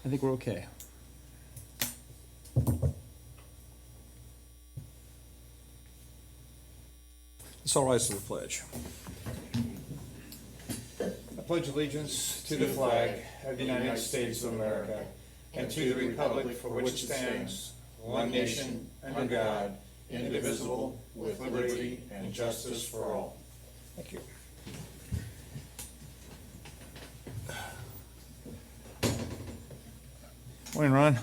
I think we're okay. Let's all rise to the pledge. I pledge allegiance to the flag of the United States of America and to the republic for which it stands, one nation, under God, indivisible, with liberty and justice for all. Thank you. Morning, Ron.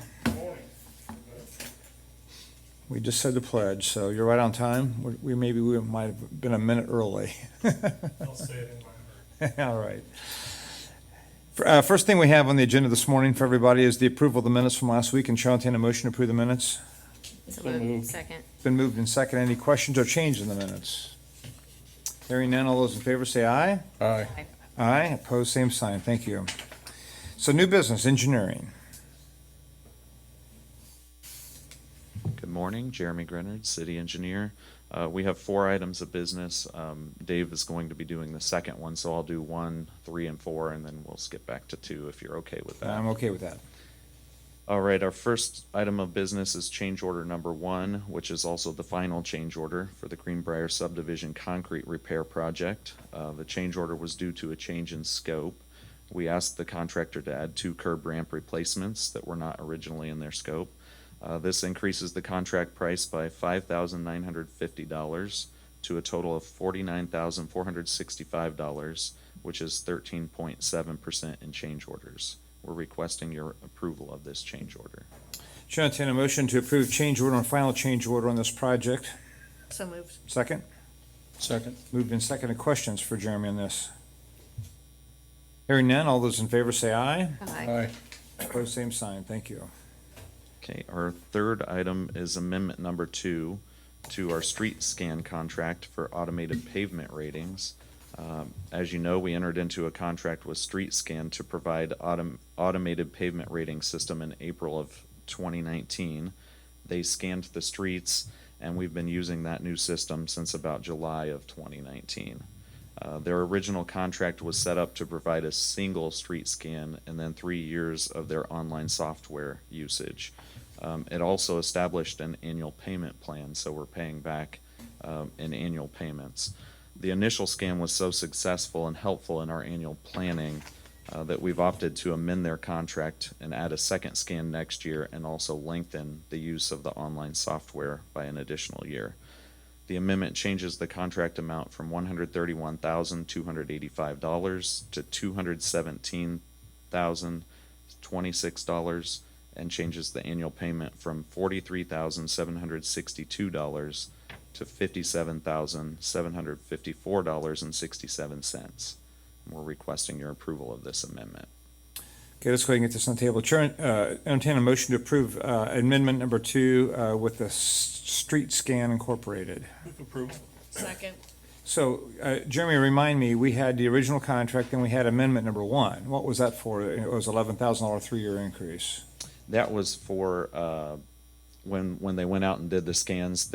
We just said the pledge, so you're right on time. We might have been a minute early. I'll say it in my heart. All right. First thing we have on the agenda this morning for everybody is the approval of the minutes from last week. And Chair, I'll entertain a motion to approve the minutes. So moved. Second. Been moved and second. Any questions or change in the minutes? Hearing none, all those in favor say aye. Aye. Aye. Opposed, same sign. Thank you. So new business, engineering. Good morning, Jeremy Grenard, City Engineer. We have 4 items of business. Dave is going to be doing the second one, so I'll do 1, 3, and 4, and then we'll skip back to 2 if you're okay with that. I'm okay with that. All right, our first item of business is change order number 1, which is also the final change order for the Greenbrier Subdivision Concrete Repair Project. The change order was due to a change in scope. We asked the contractor to add 2 curb ramp replacements that were not originally in their scope. This increases the contract price by $5,950 to a total of $49,465, which is 13.7% in change orders. We're requesting your approval of this change order. Chair, entertain a motion to approve change order and final change order on this project. So moved. Second? Second. Moved in second. Any questions for Jeremy on this? Hearing none, all those in favor say aye. Aye. Opposed, same sign. Thank you. Okay, our third item is amendment number 2 to our street scan contract for automated pavement ratings. As you know, we entered into a contract with Street Scan to provide automated pavement rating system in April of 2019. They scanned the streets, and we've been using that new system since about July of 2019. Their original contract was set up to provide a single street scan and then 3 years of their online software usage. It also established an annual payment plan, so we're paying back in annual payments. The initial scan was so successful and helpful in our annual planning that we've opted to amend their contract and add a second scan next year and also lengthen the use of the online software by an additional year. The amendment changes the contract amount from $131,285 to $217,026 and changes the annual payment from $43,762 to $57,754.67. We're requesting your approval of this amendment. Okay, let's go ahead and get this on the table. Chair, entertain a motion to approve amendment number 2 with the street scan incorporated. Move approval. Second. So, Jeremy, remind me, we had the original contract, then we had amendment number 1. What was that for? It was $11,000 3-year increase. That was for when they went out and did the scans.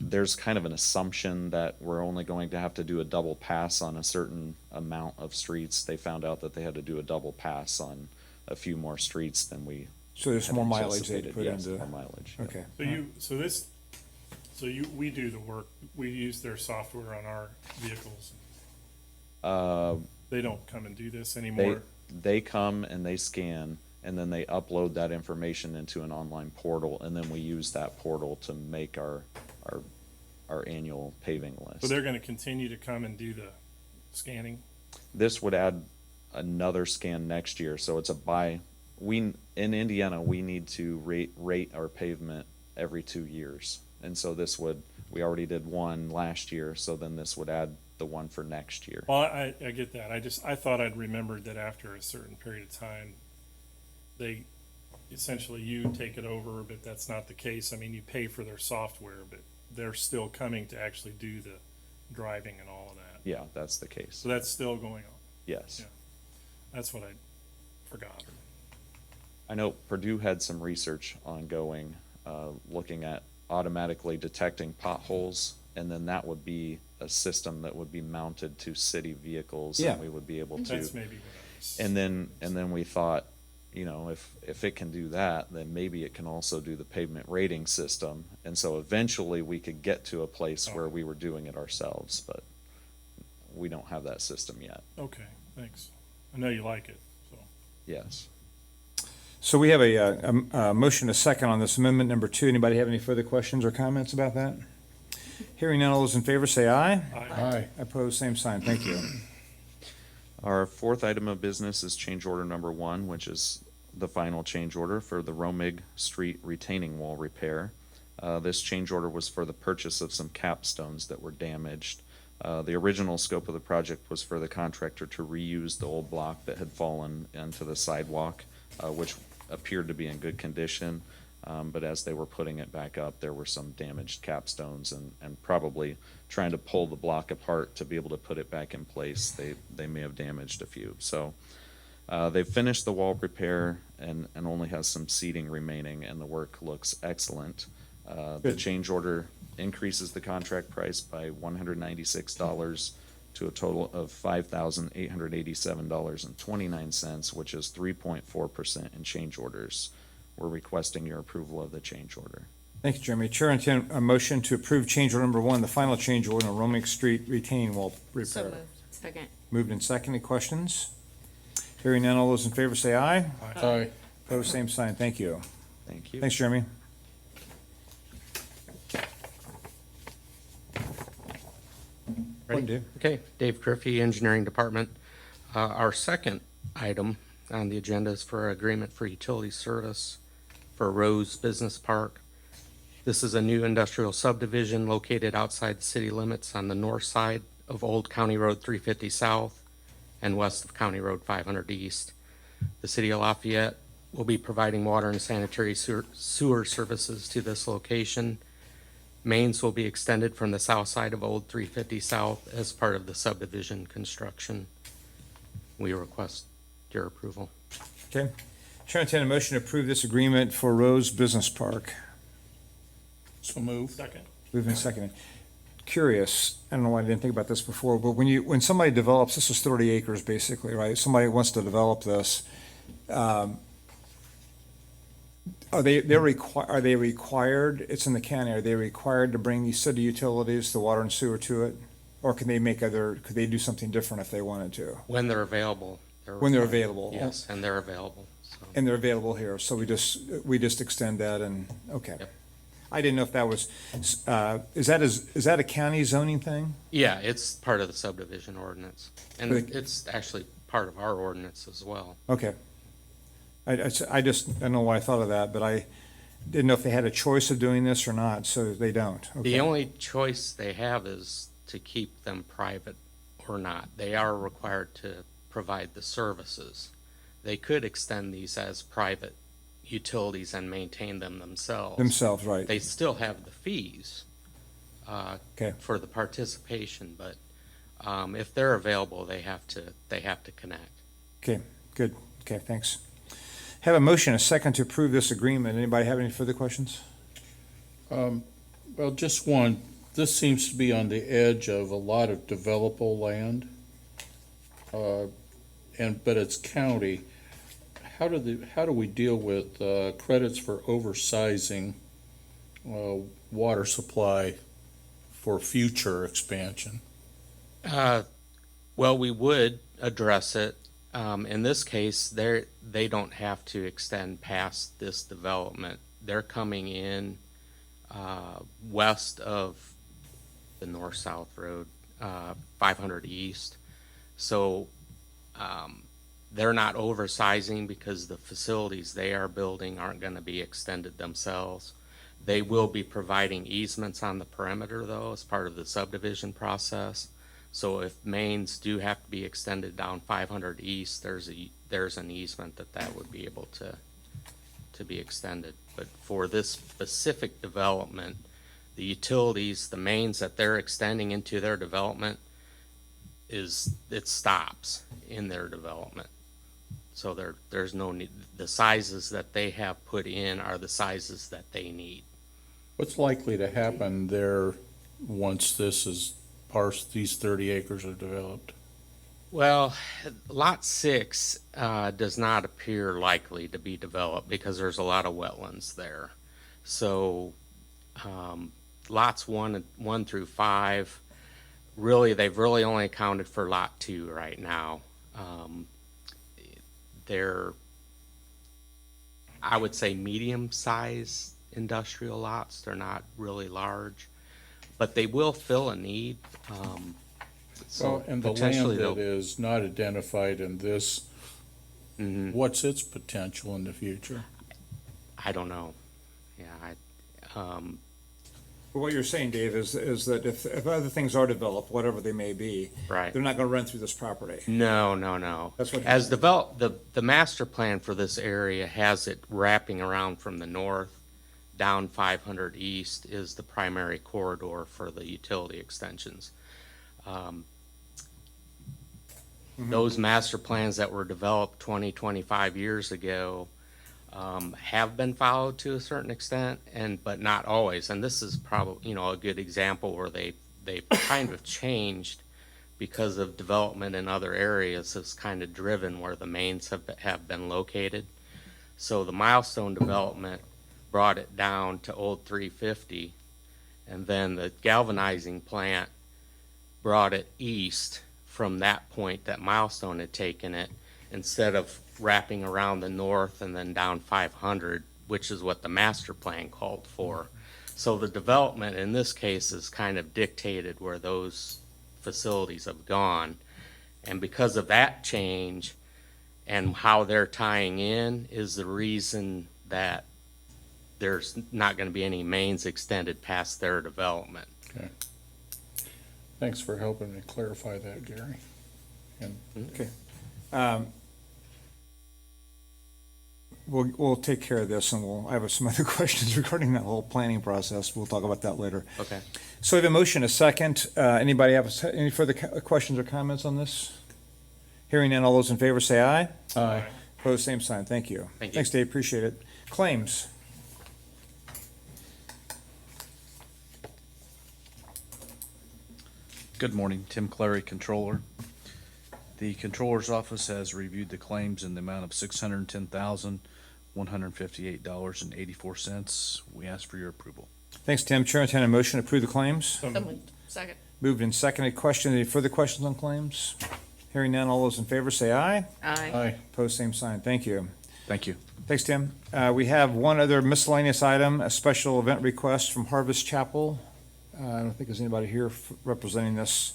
There's kind of an assumption that we're only going to have to do a double pass on a certain amount of streets. They found out that they had to do a double pass on a few more streets than we So there's had more mileage they anticipated. put Yes, into. more mileage. Yep. Okay. We do the work. We use their software on our vehicles. They don't come and do this anymore. They come and they scan, and then they upload that information into an online portal, and then we use that portal to make our annual paving list. So they're gonna continue to come and do the scanning? This would add another scan next year, so it's in Indiana, we need to rate our pavement every 2 years. And so we already did one last year, so then this would add the one for next year. Well, I get that. I thought I'd remembered that after a certain period of time, they, essentially you take it over, but that's not the case. I mean, you pay for their software, but they're still coming to actually do the driving and all of that. Yeah, that's the case. So that's still going on. Yes. Yeah. That's what I forgot. I know Purdue had some research ongoing, looking at automatically detecting potholes, and then that would be a system that would be mounted to city vehicles, Yeah. and we would be able to. That's maybe what And then we thought, you know, if it can do that, then maybe it can also do the pavement rating system. And so eventually we could get to a place where we were doing it ourselves, but we don't have that system yet. Okay, thanks. I know you like it, so. Yes. So we have a motion, a second on this amendment number 2. Anybody have any further questions or comments about that? Hearing none, all those in favor say aye. Aye. Opposed, same sign. Thank you. Our fourth item of business is change order number 1, which is the final change order for the Romig Street retaining wall repair. This change order was for the purchase of some capstones that were damaged. The original scope of the project was for the contractor to reuse the old block that had fallen into the sidewalk, which appeared to be in good condition. But as they were putting it back up, there were some damaged capstones and probably trying to pull the block apart to be able to put it back in place, they may have damaged a few. So they've finished the wall repair and only has some seating remaining, and the work looks excellent. The Good. change order increases the contract price by $196 to a total of $5,887.29, which is 3.4% in change orders. We're requesting your approval of the change order. Thank you, Jeremy. Chair, intend a motion to approve change order number 1, the final change order on Romig Street retaining wall So repair. moved. Second. Moved and seconded. Questions? Hearing none, all those in favor say aye. Aye. Opposed, same sign. Thank you. Thank you. Thanks, Jeremy. Ready? Dave. Okay, Dave Griffey, Engineering Department. Our second item on the agenda is for agreement for utility service for Rose Business Park. This is a new industrial subdivision located outside the city limits on the north side of Old County Road 350 South and west of County Road 500 East. The city of Lafayette will be providing water and sanitary sewer services to this location. Mains will be extended from the south side of Old 350 South as part of the subdivision construction. We request your approval. Okay. Chair, intend a motion to approve this agreement for Rose Business Park. So moved. Second. Moved and seconded. Curious, I don't know why I didn't think about this before, but when somebody develops, this is 30 acres basically, right? Somebody wants to develop this. Are they required, it's in the county, are they required to bring, you said, the utilities, the water and sewer to it? Or can they could they do something different if they wanted to? When they're available. When they're available? Yes, and they're available, so. And they're available here, so we just extend that and, okay. Yep. I didn't know if that was, is that a county zoning thing? Yeah, it's part of the subdivision ordinance. And But- it's actually part of our ordinance as well. Okay. I don't know why I thought of that, but I didn't know if they had a choice of doing this or not, so they don't. Okay. The only choice they have is to keep them private or not. They are required to provide the services. They could extend these as private utilities and maintain them themselves. Themselves, right. They still have the fees Okay. for the participation, but if they're available, they have to connect. Okay, good. Okay, thanks. Have a motion, a second to approve this agreement. Anybody have any further questions? Well, just one. This seems to be on the edge of a lot of developable land, but it's county. How do we deal with credits for oversizing water supply for future expansion? Well, we would address it. In this case, they don't have to extend past this development. They're coming in west of the north-south road, 500 East. So they're not oversizing because the facilities they are building aren't going to be extended themselves. They will be providing easements on the perimeter, though, as part of the subdivision process. So if mains do have to be extended down 500 East, there's an easement that would be able to be extended. But for this specific development, the utilities, the mains that they're extending into their development it stops in their development. So there's no need, the sizes that they have put in are the sizes that they need. What's likely to happen there once these 30 acres are developed? Well, Lot 6 does not appear likely to be developed because there's a lot of wetlands there. So lots 1 through 5, really, they've really only accounted for Lot 2 right now. They're, I would say, medium-sized industrial lots. They're not really large, but they will fill a need. Well, and the land potentially that they'll- is not identified in this, what's its potential in the future? I don't know. Yeah, But what you're saying, Dave, is that if other things are developed, whatever they may be, right. they're not gonna run through this property. No. That's what- As the master plan for this area has it wrapping around from the north down 500 east is the primary corridor for the utility extensions. Those master plans that were developed 20, 25 years ago have been followed to a certain extent, but not always. And this is probably, a good example where they kind of changed because of development in other areas has kind of driven where the mains have been located. So the milestone development brought it down to old 350, and then the galvanizing plant brought it east from that point that milestone had taken it, instead of wrapping around the north and then down 500, which is what the master plan called for. So the development in this case is kind of dictated where those facilities have gone. And because of that change and how they're tying in is the reason that there's not going to be any mains extended past their development. Okay. Thanks for helping me clarify that, Gary. And Okay. We'll take care of this, and I have some other questions regarding that whole planning process. We'll talk about that later. Okay. So we have a motion, a second. Anybody have any further questions or comments on this? Hearing none, all those in favor say aye. Aye. Opposed, same sign. Thank you. Thank you. Thanks, Dave. Appreciate it. Claims. Good morning, Tim Clary, Controller. The Controller's Office has reviewed the claims in the amount of $610,158.84. We ask for your approval. Thanks, Tim. Chair, entertain a motion to approve the claims. So moved. Second. Moved and seconded. Question, any further questions on claims? Hearing none, all those in favor say aye. Aye. Aye. Opposed, same sign. Thank you. Thank you. Thanks, Tim. We have one other miscellaneous item, a special event request from Harvest Chapel. I don't think there's anybody here representing this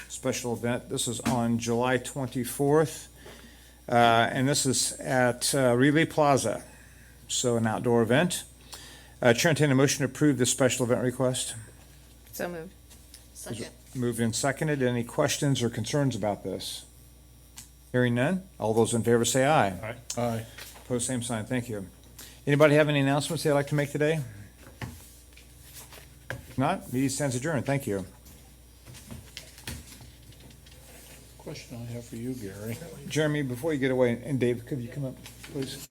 special event. This is on July 24th, and this is at Relay Plaza, so an outdoor event. Chair, entertain a motion to approve this special event request. So moved. Second. Moved and seconded. Any questions or concerns about this? Hearing none, all those in favor say aye. Aye. Aye. Opposed, same sign. Thank you. Anybody have any announcements they'd like to make today? If not, meeting stands adjourned. Thank you. Question I have for you, Gary. Jeremy, before you get away, and Dave, could you come up, please?